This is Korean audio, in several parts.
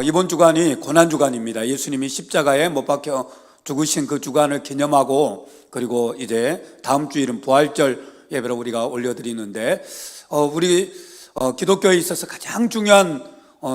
이번 주간이 고난주간입니다. 예수님이 십자가에 못 박혀 죽으신 그 주간을 기념하고, 그리고 이제 다음 주일은 부활절 예배를 우리가 올려드리는데, 우리 기독교에 있어서 가장 중요한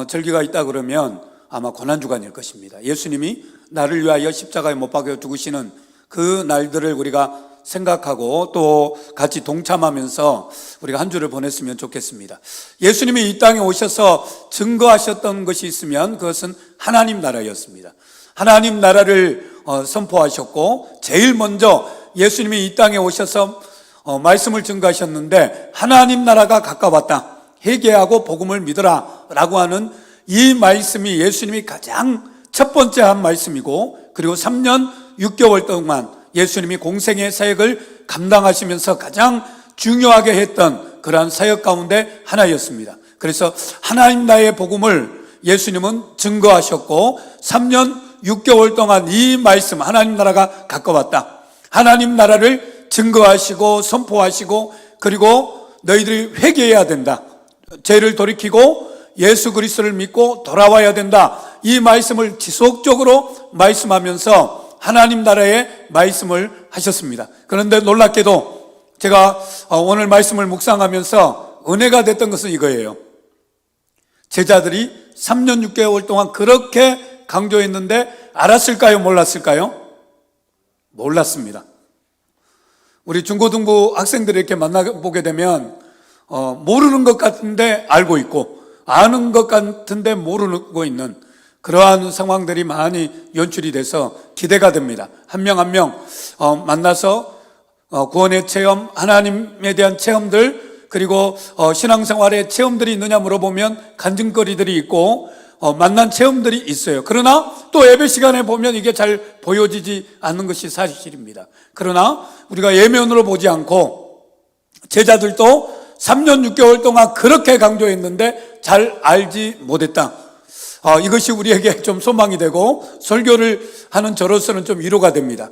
절기가 있다 그러면 아마 고난주간일 것입니다. 예수님이 나를 위하여 십자가에 못 박혀 죽으시는 그 날들을 우리가 생각하고 또 같이 동참하면서 우리가 한 주를 보냈으면 좋겠습니다. 예수님이 이 땅에 오셔서 증거하셨던 것이 있으면 그것은 하나님 나라였습니다. 하나님 나라를 선포하셨고, 제일 먼저 예수님이 이 땅에 오셔서 말씀을 증거하셨는데, 하나님 나라가 가까웠다, 회개하고 복음을 믿어라 라고 하는 이 말씀이 예수님이 가장 첫 번째 한 말씀이고, 그리고 3년 6개월 동안 예수님이 공생의 사역을 감당하시면서 가장 중요하게 했던 그러한 사역 가운데 하나였습니다. 그래서 하나님 나라의 복음을 예수님은 증거하셨고, 3년 6개월 동안 이 말씀, 하나님 나라가 가까웠다, 하나님 나라를 증거하시고 선포하시고, 그리고 너희들이 회개해야 된다, 죄를 돌이키고 예수 그리스도를 믿고 돌아와야 된다, 이 말씀을 지속적으로 말씀하면서 하나님 나라의 말씀을 하셨습니다. 그런데 놀랍게도 제가 오늘 말씀을 묵상하면서 은혜가 됐던 것은 이거예요. 제자들이 3년 6개월 동안 그렇게 강조했는데 알았을까요? 몰랐을까요? 몰랐습니다. 우리 중고등부 학생들을 이렇게 만나보게 되면 모르는 것 같은데 알고 있고, 아는 것 같은데 모르고 있는 그러한 상황들이 많이 연출이 돼서 기대가 됩니다. 한 명 한 명 만나서 구원의 체험, 하나님에 대한 체험들, 그리고 신앙생활의 체험들이 있느냐 물어보면 간증거리들이 있고 만난 체험들이 있어요. 그러나 또 예배 시간에 보면 이게 잘 보여지지 않는 것이 사실입니다. 그러나 우리가 예면으로 보지 않고 제자들도 3년 6개월 동안 그렇게 강조했는데 잘 알지 못했다. 이것이 우리에게 좀 소망이 되고 설교를 하는 저로서는 좀 위로가 됩니다.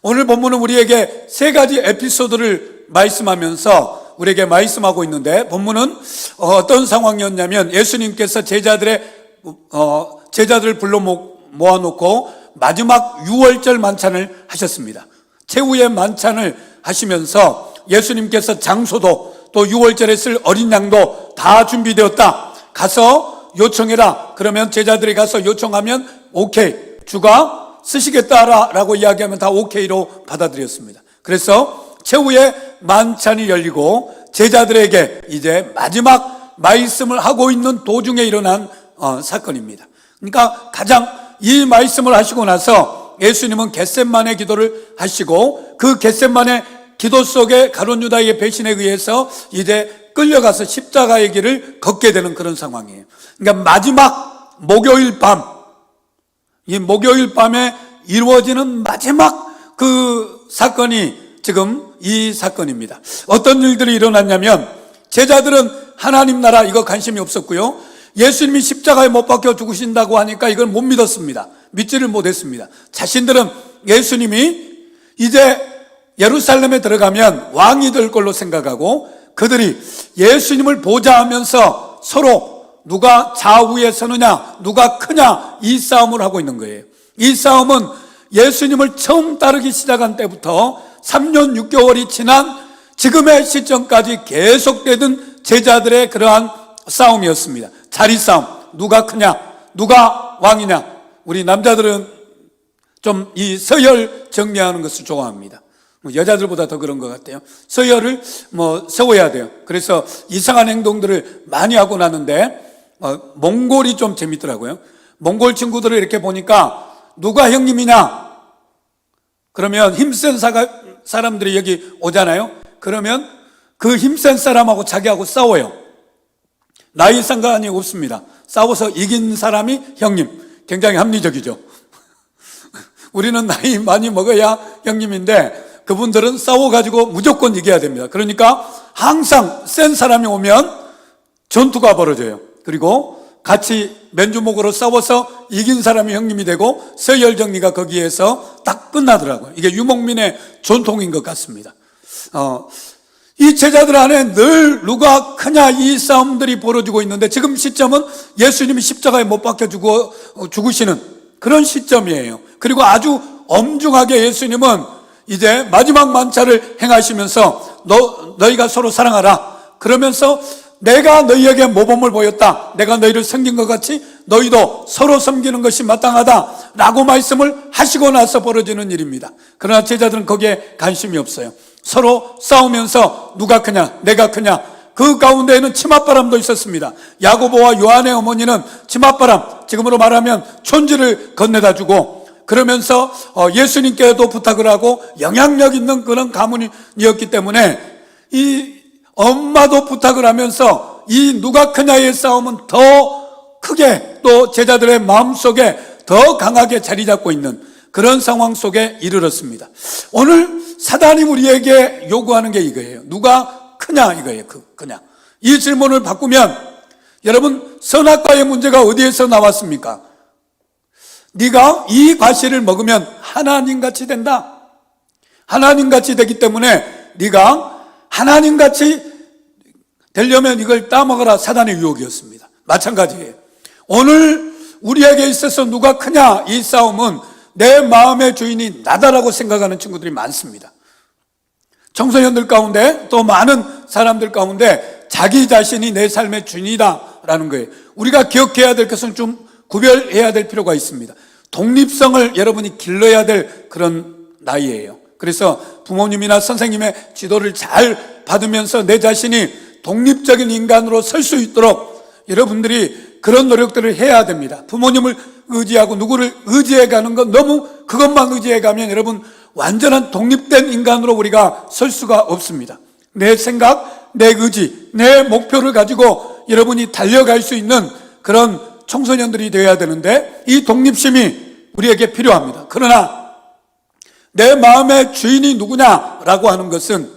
오늘 본문은 우리에게 세 가지 에피소드를 말씀하면서 우리에게 말씀하고 있는데, 본문은 어떤 상황이었냐면 예수님께서 제자들을 불러 모아놓고 마지막 유월절 만찬을 하셨습니다. 최후의 만찬을 하시면서 예수님께서 장소도 또 유월절에 쓸 어린 양도 다 준비되었다, 가서 요청해라. 그러면 제자들이 가서 요청하면 오케이, 주가 쓰시겠다라고 이야기하면 다 오케이로 받아들였습니다. 그래서 최후의 만찬이 열리고 제자들에게 이제 마지막 말씀을 하고 있는 도중에 일어난 사건입니다. 그러니까 가장 이 말씀을 하시고 나서 예수님은 겟셋마네 기도를 하시고, 그 겟셋마네 기도 속에 가룟 유다의 배신에 의해서 이제 끌려가서 십자가의 길을 걷게 되는 그런 상황이에요. 그러니까 마지막 목요일 밤, 이 목요일 밤에 이루어지는 마지막 그 사건이 지금 이 사건입니다. 어떤 일들이 일어났냐면, 제자들은 하나님 나라 이거 관심이 없었고요, 예수님이 십자가에 못 박혀 죽으신다고 하니까 이걸 못 믿었습니다. 믿지를 못했습니다. 자신들은 예수님이 이제 예루살렘에 들어가면 왕이 될 걸로 생각하고, 그들이 예수님을 보자 하면서 서로 누가 좌우에 서느냐, 누가 크냐, 이 싸움을 하고 있는 거예요. 이 싸움은 예수님을 처음 따르기 시작한 때부터 3년 6개월이 지난 지금의 시점까지 계속되던 제자들의 그러한 싸움이었습니다. 자리 싸움, 누가 크냐, 누가 왕이냐. 우리 남자들은 좀 이 서열 정리하는 것을 좋아합니다. 여자들보다 더 그런 것 같아요. 서열을 세워야 돼요. 그래서 이상한 행동들을 많이 하고 나는데, 몽골이 좀 재밌더라고요. 몽골 친구들을 이렇게 보니까 누가 형님이냐, 그러면 힘센 사람들이 여기 오잖아요. 그러면 그 힘센 사람하고 자기하고 싸워요. 나이 상관이 없습니다. 싸워서 이긴 사람이 형님. 굉장히 합리적이죠. 우리는 나이 많이 먹어야 형님인데 그분들은 싸워가지고 무조건 이겨야 됩니다. 그러니까 항상 센 사람이 오면 전투가 벌어져요. 그리고 같이 맨주먹으로 싸워서 이긴 사람이 형님이 되고 서열 정리가 거기에서 딱 끝나더라고요. 이게 유목민의 전통인 것 같습니다. 이 제자들 안에 늘 누가 크냐 이 싸움들이 벌어지고 있는데, 지금 시점은 예수님이 십자가에 못 박혀 죽으시는 그런 시점이에요. 그리고 아주 엄중하게 예수님은 이제 마지막 만찬을 행하시면서 너희가 서로 사랑하라 그러면서, 내가 너희에게 모범을 보였다, 내가 너희를 섬긴 것 같이 너희도 서로 섬기는 것이 마땅하다 라고 말씀을 하시고 나서 벌어지는 일입니다. 그러나 제자들은 거기에 관심이 없어요. 서로 싸우면서 누가 크냐 내가 크냐, 그 가운데에는 치맛바람도 있었습니다. 야고보와 요한의 어머니는 치맛바람, 지금으로 말하면 촌지를 건네다 주고, 그러면서 예수님께도 부탁을 하고 영향력 있는 그런 가문이었기 때문에 이 엄마도 부탁을 하면서 이 누가 크냐의 싸움은 더 크게 또 제자들의 마음속에 더 강하게 자리 잡고 있는 그런 상황 속에 이르렀습니다. 오늘 사단이 우리에게 요구하는 게 이거예요. 누가 크냐 이거예요. 크냐. 이 질문을 바꾸면, 여러분 선악과의 문제가 어디에서 나왔습니까? 네가 이 과실을 먹으면 하나님같이 된다. 하나님같이 되기 때문에 네가 하나님같이 되려면 이걸 따먹어라. 사단의 유혹이었습니다. 마찬가지예요. 오늘 우리에게 있어서 누가 크냐 이 싸움은 내 마음의 주인이 나다라고 생각하는 친구들이 많습니다. 청소년들 가운데 또 많은 사람들 가운데 자기 자신이 내 삶의 주인이다라는 거예요. 우리가 기억해야 될 것은 좀 구별해야 될 필요가 있습니다. 독립성을 여러분이 길러야 될 그런 나이예요. 그래서 부모님이나 선생님의 지도를 잘 받으면서 내 자신이 독립적인 인간으로 설 수 있도록 여러분들이 그런 노력들을 해야 됩니다. 부모님을 의지하고 누구를 의지해 가는 건, 너무 그것만 의지해 가면 여러분 완전한 독립된 인간으로 우리가 설 수가 없습니다. 내 생각, 내 의지, 내 목표를 가지고 여러분이 달려갈 수 있는 그런 청소년들이 되어야 되는데, 이 독립심이 우리에게 필요합니다. 그러나 내 마음의 주인이 누구냐라고 하는 것은,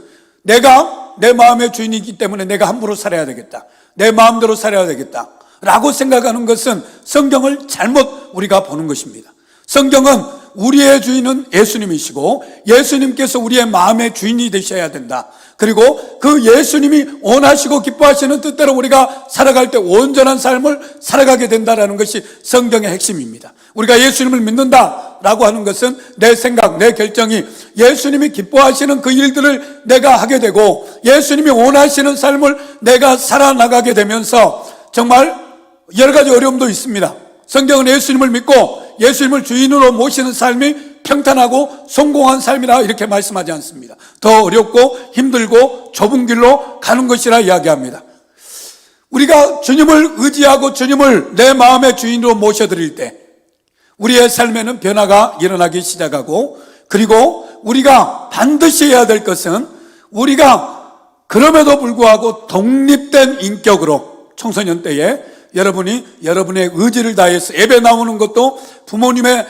내가 내 마음의 주인이기 때문에 내가 함부로 살아야 되겠다, 내 마음대로 살아야 되겠다 라고 생각하는 것은 성경을 잘못 우리가 보는 것입니다. 성경은 우리의 주인은 예수님이시고 예수님께서 우리의 마음의 주인이 되셔야 된다. 그리고 그 예수님이 원하시고 기뻐하시는 뜻대로 우리가 살아갈 때 온전한 삶을 살아가게 된다는 것이 성경의 핵심입니다. 우리가 예수님을 믿는다라고 하는 것은 내 생각, 내 결정이 예수님이 기뻐하시는 그 일들을 내가 하게 되고 예수님이 원하시는 삶을 내가 살아나가게 되면서, 정말 여러 가지 어려움도 있습니다. 성경은 예수님을 믿고 예수님을 주인으로 모시는 삶이 평탄하고 성공한 삶이라 이렇게 말씀하지 않습니다. 더 어렵고 힘들고 좁은 길로 가는 것이라 이야기합니다. 우리가 주님을 의지하고 주님을 내 마음의 주인으로 모셔드릴 때 우리의 삶에는 변화가 일어나기 시작하고, 그리고 우리가 반드시 해야 될 것은, 우리가 그럼에도 불구하고 독립된 인격으로 청소년 때에 여러분이 여러분의 의지를 다해서 예배 나오는 것도 부모님의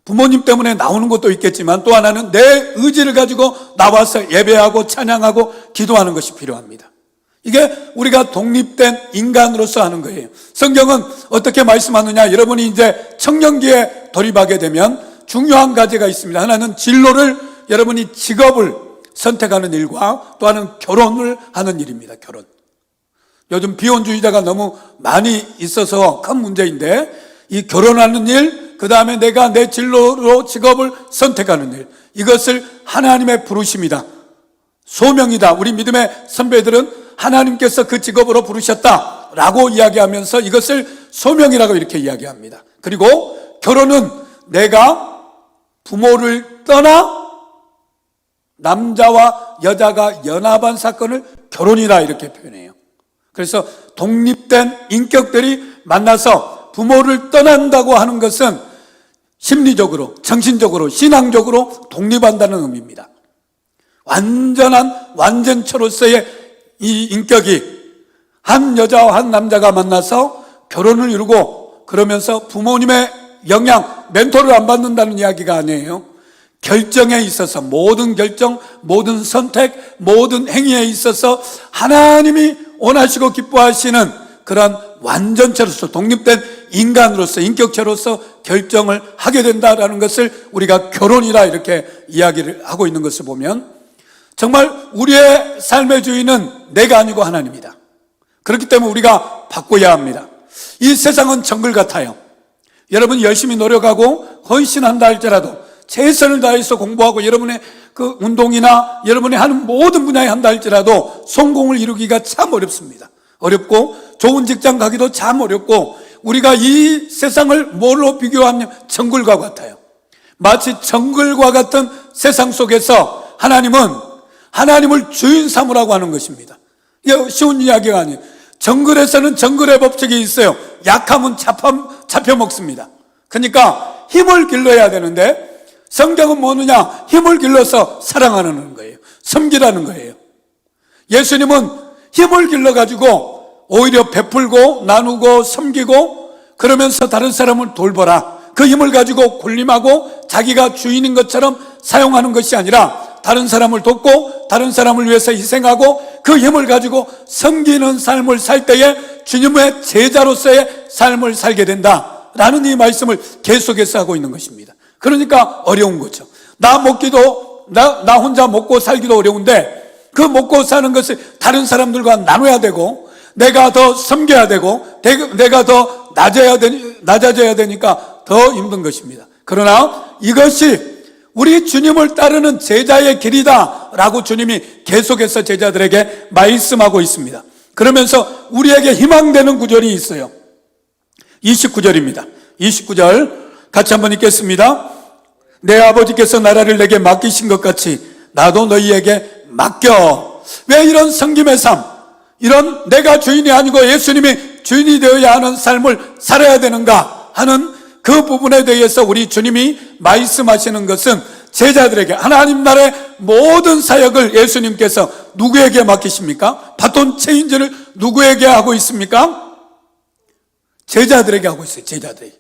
부모님 때문에 나오는 것도 있겠지만, 또 하나는 내 의지를 가지고 나와서 예배하고 찬양하고 기도하는 것이 필요합니다. 이게 우리가 독립된 인간으로서 하는 거예요. 성경은 어떻게 말씀하느냐, 여러분이 이제 청년기에 돌입하게 되면 중요한 가지가 있습니다. 하나는 진로를, 여러분이 직업을 선택하는 일과 또 하나는 결혼을 하는 일입니다. 결혼. 요즘 비혼주의자가 너무 많이 있어서 큰 문제인데, 이 결혼하는 일, 그 다음에 내가 내 진로로 직업을 선택하는 일, 이것을 하나님의 부르심이다, 소명이다. 우리 믿음의 선배들은 하나님께서 그 직업으로 부르셨다라고 이야기하면서 이것을 소명이라고 이렇게 이야기합니다. 그리고 결혼은 내가 부모를 떠나 남자와 여자가 연합한 사건을 결혼이다 이렇게 표현해요. 그래서 독립된 인격들이 만나서 부모를 떠난다고 하는 것은 심리적으로, 정신적으로, 신앙적으로 독립한다는 의미입니다. 완전한 완전체로서의 이 인격이 한 여자와 한 남자가 만나서 결혼을 이루고, 그러면서 부모님의 영향, 멘토를 안 받는다는 이야기가 아니에요. 결정에 있어서, 모든 결정, 모든 선택, 모든 행위에 있어서 하나님이 원하시고 기뻐하시는 그런 완전체로서, 독립된 인간으로서, 인격체로서 결정을 하게 된다라는 것을 우리가 결혼이라 이렇게 이야기를 하고 있는 것을 보면, 정말 우리의 삶의 주인은 내가 아니고 하나님이다. 그렇기 때문에 우리가 바꿔야 합니다. 이 세상은 정글 같아요. 여러분이 열심히 노력하고 헌신한다 할지라도, 최선을 다해서 공부하고 여러분의 그 운동이나 여러분이 하는 모든 분야에 한다 할지라도 성공을 이루기가 참 어렵습니다. 어렵고 좋은 직장 가기도 참 어렵고, 우리가 이 세상을 뭘로 비교하면 정글과 같아요. 마치 정글과 같은 세상 속에서 하나님을 주인 삼으라고 하는 것입니다. 이게 쉬운 이야기가 아니에요. 정글에서는 정글의 법칙이 있어요. 약하면 잡혀 먹습니다. 그러니까 힘을 길러야 되는데, 성경은 뭐느냐? 힘을 길러서 사랑하는 거예요. 섬기라는 거예요. 예수님은 힘을 길러가지고 오히려 베풀고 나누고 섬기고, 그러면서 다른 사람을 돌보라. 그 힘을 가지고 군림하고 자기가 주인인 것처럼 사용하는 것이 아니라 다른 사람을 돕고 다른 사람을 위해서 희생하고 그 힘을 가지고 섬기는 삶을 살 때에 주님의 제자로서의 삶을 살게 된다라는 이 말씀을 계속해서 하고 있는 것입니다. 그러니까 어려운 거죠. 나 혼자 먹고 살기도 어려운데, 그 먹고 사는 것을 다른 사람들과 나눠야 되고, 내가 더 섬겨야 되고, 내가 더 낮아져야 되니까 더 힘든 것입니다. 그러나 이것이 우리 주님을 따르는 제자의 길이다 라고 주님이 계속해서 제자들에게 말씀하고 있습니다. 그러면서 우리에게 희망되는 구절이 있어요. 29절입니다. 29절 같이 한번 읽겠습니다. 내 아버지께서 나라를 내게 맡기신 것 같이 나도 너희에게 맡겨. 왜 이런 섬김의 삶, 이런 내가 주인이 아니고 예수님이 주인이 되어야 하는 삶을 살아야 되는가 하는 그 부분에 대해서 우리 주님이 말씀하시는 것은, 제자들에게 하나님 나라의 모든 사역을 예수님께서 누구에게 맡기십니까? 바톤 체인지를 누구에게 하고 있습니까? 제자들에게 하고 있어요. 제자들이.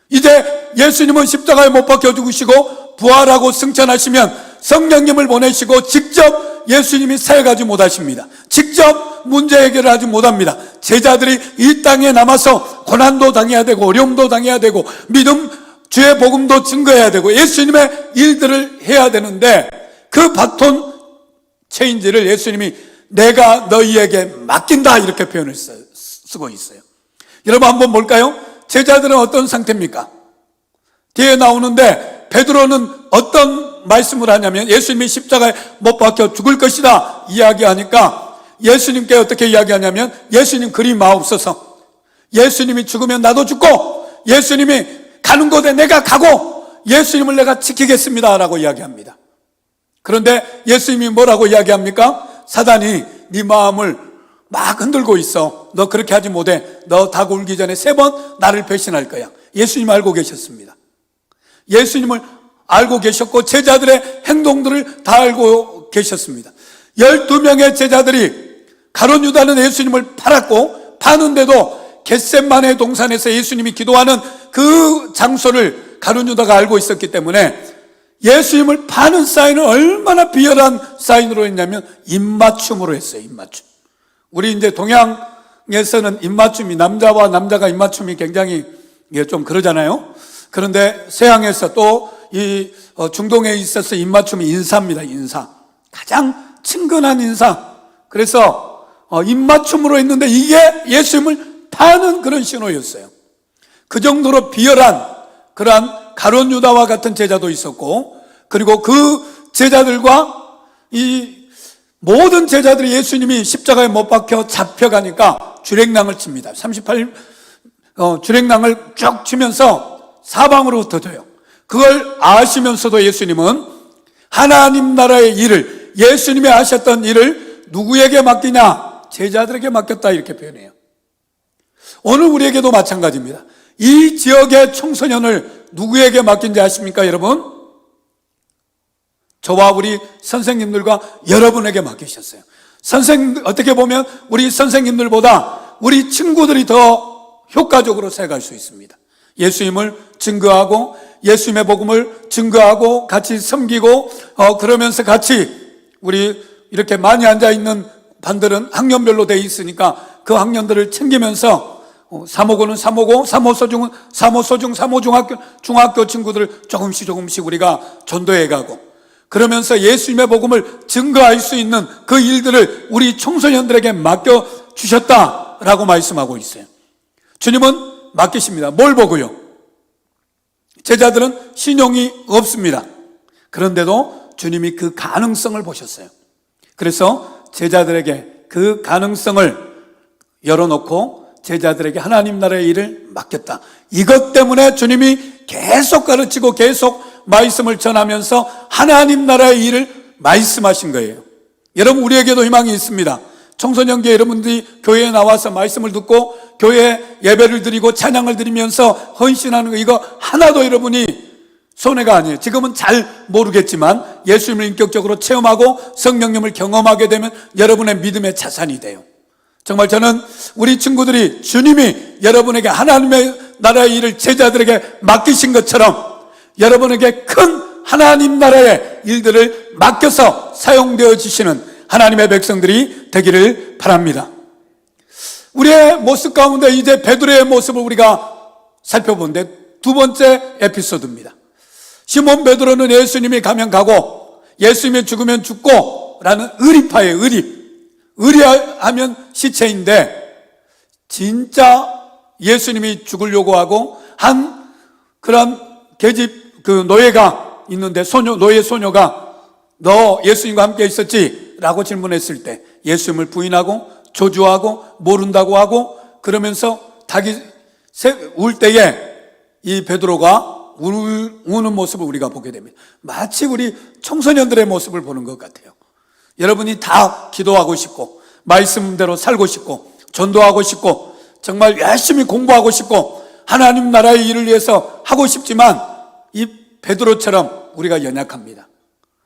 이제 예수님은 십자가에 못 박혀 죽으시고 부활하고 승천하시면 성령님을 보내시고 직접 예수님이 사역하지 못하십니다. 직접 문제 해결을 하지 못합니다. 제자들이 이 땅에 남아서 고난도 당해야 되고 어려움도 당해야 되고 주의 복음도 증거해야 되고 예수님의 일들을 해야 되는데, 그 바톤 체인지를 예수님이 내가 너희에게 맡긴다 이렇게 표현을 쓰고 있어요. 여러분 한번 볼까요? 제자들은 어떤 상태입니까? 뒤에 나오는데 베드로는 어떤 말씀을 하냐면, 예수님이 십자가에 못 박혀 죽을 것이다 이야기하니까 예수님께 어떻게 이야기하냐면, 예수님 그리 마옵소서. 예수님이 죽으면 나도 죽고 예수님이 가는 곳에 내가 가고 예수님을 내가 지키겠습니다 라고 이야기합니다. 그런데 예수님이 뭐라고 이야기합니까? 사단이 네 마음을 막 흔들고 있어. 너 그렇게 하지 못해. 너 닭 울기 전에 3번 나를 배신할 거야. 예수님 알고 계셨습니다. 예수님을 알고 계셨고 제자들의 행동들을 다 알고 계셨습니다. 12명의 제자들이, 가룟 유다는 예수님을 팔았고, 파는데도 겟셋마네 동산에서 예수님이 기도하는 그 장소를 가룟 유다가 알고 있었기 때문에 예수님을 파는 사인은 얼마나 비열한 사인으로 했냐면 입맞춤으로 했어요. 입맞춤. 우리 이제 동양에서는 입맞춤이, 남자와 남자가 입맞춤이 굉장히 좀 그러잖아요. 그런데 서양에서 또 이 중동에 있어서 입맞춤이 인사입니다. 인사. 가장 친근한 인사. 그래서 입맞춤으로 했는데 이게 예수님을 파는 그런 신호였어요. 그 정도로 비열한 그러한 가룟 유다와 같은 제자도 있었고, 그리고 그 제자들과 이 모든 제자들이 예수님이 십자가에 못 박혀 잡혀가니까 주랭랑을 칩니다. 38 주랭랑을 쭉 치면서 사방으로 흩어져요. 그걸 아시면서도 예수님은 하나님 나라의 일을, 예수님이 하셨던 일을 누구에게 맡기냐? 제자들에게 맡겼다 이렇게 표현해요. 오늘 우리에게도 마찬가지입니다. 이 지역의 청소년을 누구에게 맡긴지 아십니까 여러분? 저와 우리 선생님들과 여러분에게 맡기셨어요. 어떻게 보면 우리 선생님들보다 우리 친구들이 더 효과적으로 살아갈 수 있습니다. 예수님을 증거하고 예수님의 복음을 증거하고 같이 섬기고 그러면서 같이, 우리 이렇게 많이 앉아있는 반들은 학년별로 돼 있으니까 그 학년들을 챙기면서 3호고는 3호고, 3호소중은 3호소중, 3호중학교, 중학교 친구들을 조금씩 우리가 전도해 가고, 그러면서 예수님의 복음을 증거할 수 있는 그 일들을 우리 청소년들에게 맡겨주셨다라고 말씀하고 있어요. 주님은 맡기십니다. 뭘 보고요? 제자들은 신용이 없습니다. 그런데도 주님이 그 가능성을 보셨어요. 그래서 제자들에게 그 가능성을 열어놓고 제자들에게 하나님 나라의 일을 맡겼다. 이것 때문에 주님이 계속 가르치고 계속 말씀을 전하면서 하나님 나라의 일을 말씀하신 거예요. 여러분, 우리에게도 희망이 있습니다. 청소년기 여러분들이 교회에 나와서 말씀을 듣고 교회 예배를 드리고 찬양을 드리면서 헌신하는 거, 이거 하나도 여러분이 손해가 아니에요. 지금은 잘 모르겠지만 예수님을 인격적으로 체험하고 성령님을 경험하게 되면 여러분의 믿음의 자산이 돼요. 정말 저는 우리 친구들이 주님이 여러분에게 하나님의 나라의 일을 제자들에게 맡기신 것처럼 여러분에게 큰 하나님 나라의 일들을 맡겨서 사용되어 주시는 하나님의 백성들이 되기를 바랍니다. 우리의 모습 가운데 이제 베드로의 모습을 우리가 살펴보는데 두 번째 에피소드입니다. 시몬 베드로는 예수님이 가면 가고 예수님이 죽으면 죽고 라는 의리파예요. 의리하면 시체인데 진짜 예수님이 죽으려고 하고 한 그런 계집 그 노예가 있는데 노예 소녀가 너 예수님과 함께 있었지? 라고 질문했을 때 예수님을 부인하고 조주하고 모른다고 하고 그러면서 닭이 울 때에 이 베드로가 우는 모습을 우리가 보게 됩니다. 마치 우리 청소년들의 모습을 보는 것 같아요. 여러분이 다 기도하고 싶고 말씀대로 살고 싶고 전도하고 싶고 정말 열심히 공부하고 싶고 하나님 나라의 일을 위해서 하고 싶지만 이 베드로처럼 우리가 연약합니다.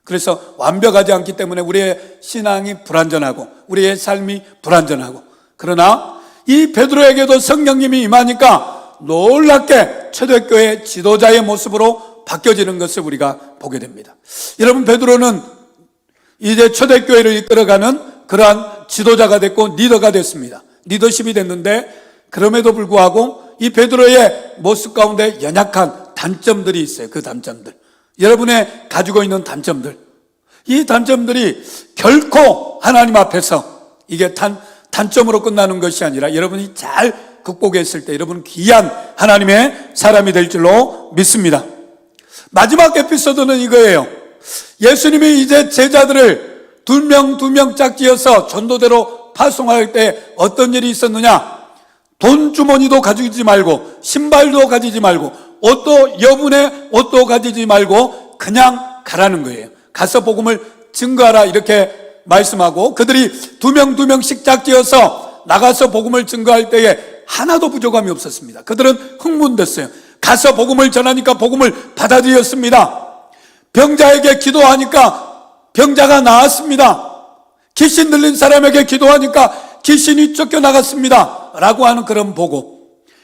그래서 완벽하지 않기 때문에 우리의 신앙이 불완전하고 우리의 삶이 불완전하고, 그러나 이 베드로에게도 성령님이 임하니까 놀랍게 초대교회 지도자의 모습으로 바뀌어지는 것을 우리가 보게 됩니다. 여러분, 베드로는 이제 초대교회를 이끌어가는 그러한 지도자가 됐고 리더가 됐습니다. 리더십이 됐는데 그럼에도 불구하고 이 베드로의 모습 가운데 연약한 단점들이 있어요. 그 단점들, 여러분의 가지고 있는 단점들, 이 단점들이 결코 하나님 앞에서 이게 단점으로 끝나는 것이 아니라 여러분이 잘 극복했을 때 여러분 귀한 하나님의 사람이 될 줄로 믿습니다. 마지막 에피소드는 이거예요. 예수님이 이제 제자들을 두 명 짝지어서 전도대로 파송할 때 어떤 일이 있었느냐? 돈 주머니도 가지지 말고 신발도 가지지 말고 여분의 옷도 가지지 말고 그냥 가라는 거예요. 가서 복음을 증거하라 이렇게 말씀하고, 그들이 두 명씩 짝지어서 나가서 복음을 증거할 때에 하나도 부족함이 없었습니다. 그들은 흥분됐어요. 가서 복음을 전하니까 복음을 받아들였습니다. 병자에게 기도하니까 병자가 나았습니다. 귀신 들린 사람에게 기도하니까 귀신이 쫓겨나갔습니다 라고 하는 그런 보고,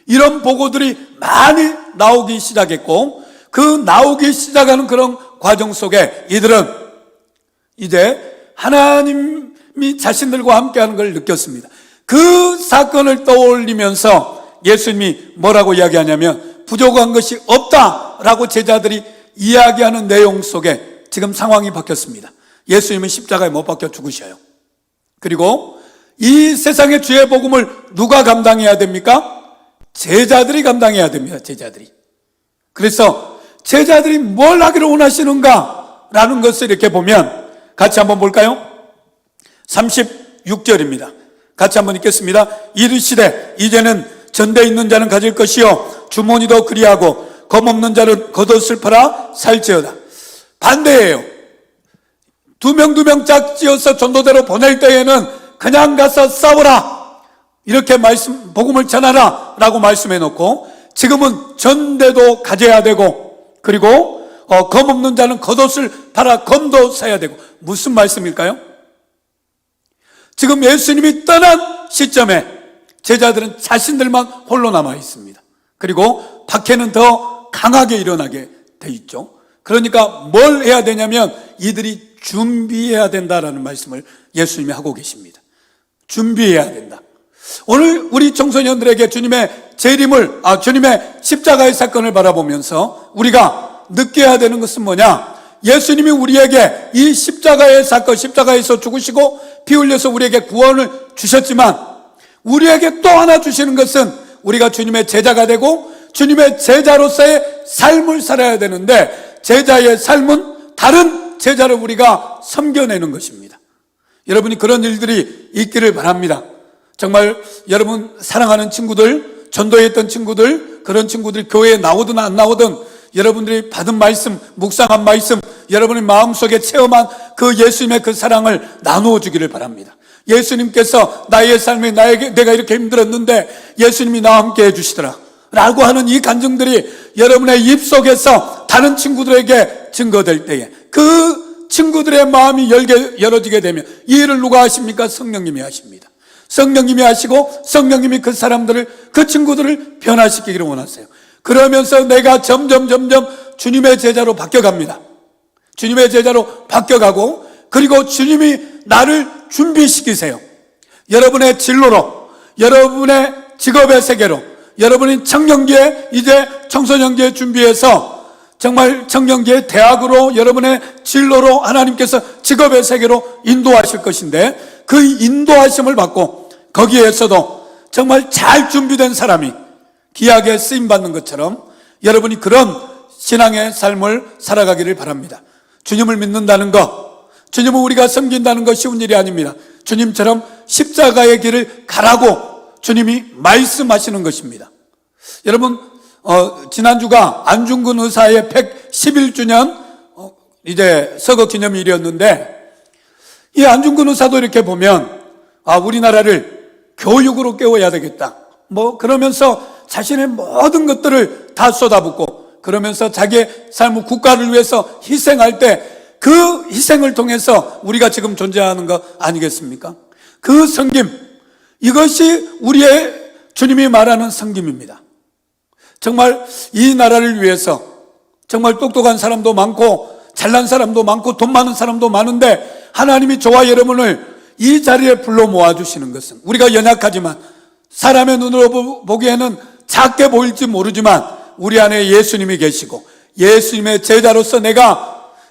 이런 보고들이 많이 나오기 시작했고, 그 나오기 시작하는 그런 과정 속에 이들은 이제 하나님이 자신들과 함께하는 걸 느꼈습니다. 그 사건을 떠올리면서 예수님이 뭐라고 이야기하냐면 부족한 것이 없다라고 제자들이 이야기하는 내용 속에 지금 상황이 바뀌었습니다. 예수님은 십자가에 못 박혀 죽으셔요. 그리고 이 세상의 주의 복음을 누가 감당해야 됩니까? 제자들이 감당해야 됩니다. 제자들이. 그래서 제자들이 뭘 하기를 원하시는가 라는 것을 이렇게 보면 같이 한번 볼까요? 36절입니다. 같이 한번 읽겠습니다. 이르시되 이제는 전대 있는 자는 가질 것이요 주머니도 그리하고 검 없는 자는 겉옷을 팔아 살지어다. 반대예요. 두 명 짝지어서 전도대로 보낼 때에는 그냥 가서 싸우라 이렇게 복음을 전하라 라고 말씀해 놓고, 지금은 전대도 가져야 되고 그리고 검 없는 자는 겉옷을 팔아 검도 사야 되고. 무슨 말씀일까요? 지금 예수님이 떠난 시점에 제자들은 자신들만 홀로 남아 있습니다. 그리고 박해는 더 강하게 일어나게 돼 있죠. 그러니까 뭘 해야 되냐면 이들이 준비해야 된다라는 말씀을 예수님이 하고 계십니다. 준비해야 된다. 오늘 우리 청소년들에게 주님의 십자가의 사건을 바라보면서 우리가 느껴야 되는 것은 뭐냐? 예수님이 우리에게 이 십자가의 사건, 십자가에서 죽으시고 피 흘려서 우리에게 구원을 주셨지만 우리에게 또 하나 주시는 것은 우리가 주님의 제자가 되고 주님의 제자로서의 삶을 살아야 되는데, 제자의 삶은 다른 제자를 우리가 섬겨내는 것입니다. 여러분이 그런 일들이 있기를 바랍니다. 정말 여러분 사랑하는 친구들, 전도했던 친구들, 그런 친구들이 교회에 나오든 안 나오든 여러분들이 받은 말씀, 묵상한 말씀, 여러분의 마음속에 체험한 그 예수님의 그 사랑을 나누어 주기를 바랍니다. 예수님께서 나의 삶에 내가 이렇게 힘들었는데 예수님이 나와 함께 해주시더라 라고 하는 이 간증들이 여러분의 입속에서 다른 친구들에게 증거될 때에 그 친구들의 마음이 열어지게 되면, 이 일을 누가 하십니까? 성령님이 하십니다. 성령님이 하시고 성령님이 그 사람들을, 그 친구들을 변화시키기를 원하세요. 그러면서 내가 점점 주님의 제자로 바뀌어갑니다. 주님의 제자로 바뀌어가고, 그리고 주님이 나를 준비시키세요. 여러분의 진로로, 여러분의 직업의 세계로, 여러분이 청년기에, 이제 청소년기에 준비해서 정말 청년기의 대학으로, 여러분의 진로로 하나님께서 직업의 세계로 인도하실 것인데, 그 인도하심을 받고 거기에서도 정말 잘 준비된 사람이 귀하게 쓰임받는 것처럼 여러분이 그런 신앙의 삶을 살아가기를 바랍니다. 주님을 믿는다는 것, 주님을 우리가 섬긴다는 것 쉬운 일이 아닙니다. 주님처럼 십자가의 길을 가라고 주님이 말씀하시는 것입니다. 여러분, 지난주가 안중근 의사의 111주년 이제 서거 기념일이었는데, 이 안중근 의사도 이렇게 보면 우리나라를 교육으로 깨워야 되겠다, 그러면서 자신의 모든 것들을 다 쏟아붓고, 그러면서 자기의 삶을 국가를 위해서 희생할 때 그 희생을 통해서 우리가 지금 존재하는 거 아니겠습니까? 그 섬김, 이것이 우리의 주님이 말하는 섬김입니다. 정말 이 나라를 위해서 정말 똑똑한 사람도 많고 잘난 사람도 많고 돈 많은 사람도 많은데, 하나님이 저와 여러분을 이 자리에 불러 모아주시는 것은, 우리가 연약하지만 사람의 눈으로 보기에는 작게 보일지 모르지만 우리 안에 예수님이 계시고, 예수님의 제자로서 내가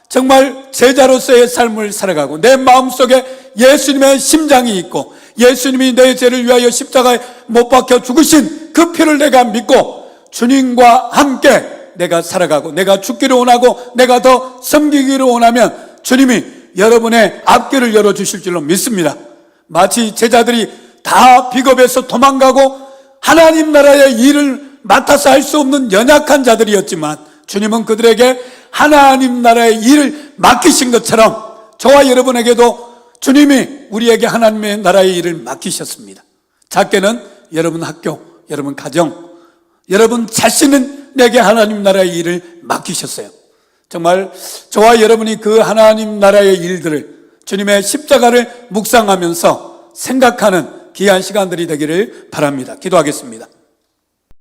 정말 제자로서의 삶을 살아가고, 내 마음속에 예수님의 심장이 있고 예수님이 내 죄를 위하여 십자가에 못 박혀 죽으신 그 피를 내가 믿고 주님과 함께 내가 살아가고, 내가 죽기를 원하고 내가 더 섬기기를 원하면 주님이 여러분의 앞길을 열어주실 줄로 믿습니다. 마치 제자들이 다 비겁해서 도망가고 하나님 나라의 일을 맡아서 할 수 없는 연약한 자들이었지만, 주님은 그들에게 하나님 나라의 일을 맡기신 것처럼 저와 여러분에게도 주님이 우리에게 하나님의 나라의 일을 맡기셨습니다. 작게는 여러분 학교, 여러분 가정, 여러분 자신은 내게 하나님 나라의 일을 맡기셨어요. 정말 저와 여러분이 그 하나님 나라의 일들을, 주님의 십자가를 묵상하면서 생각하는 귀한 시간들이 되기를 바랍니다. 기도하겠습니다.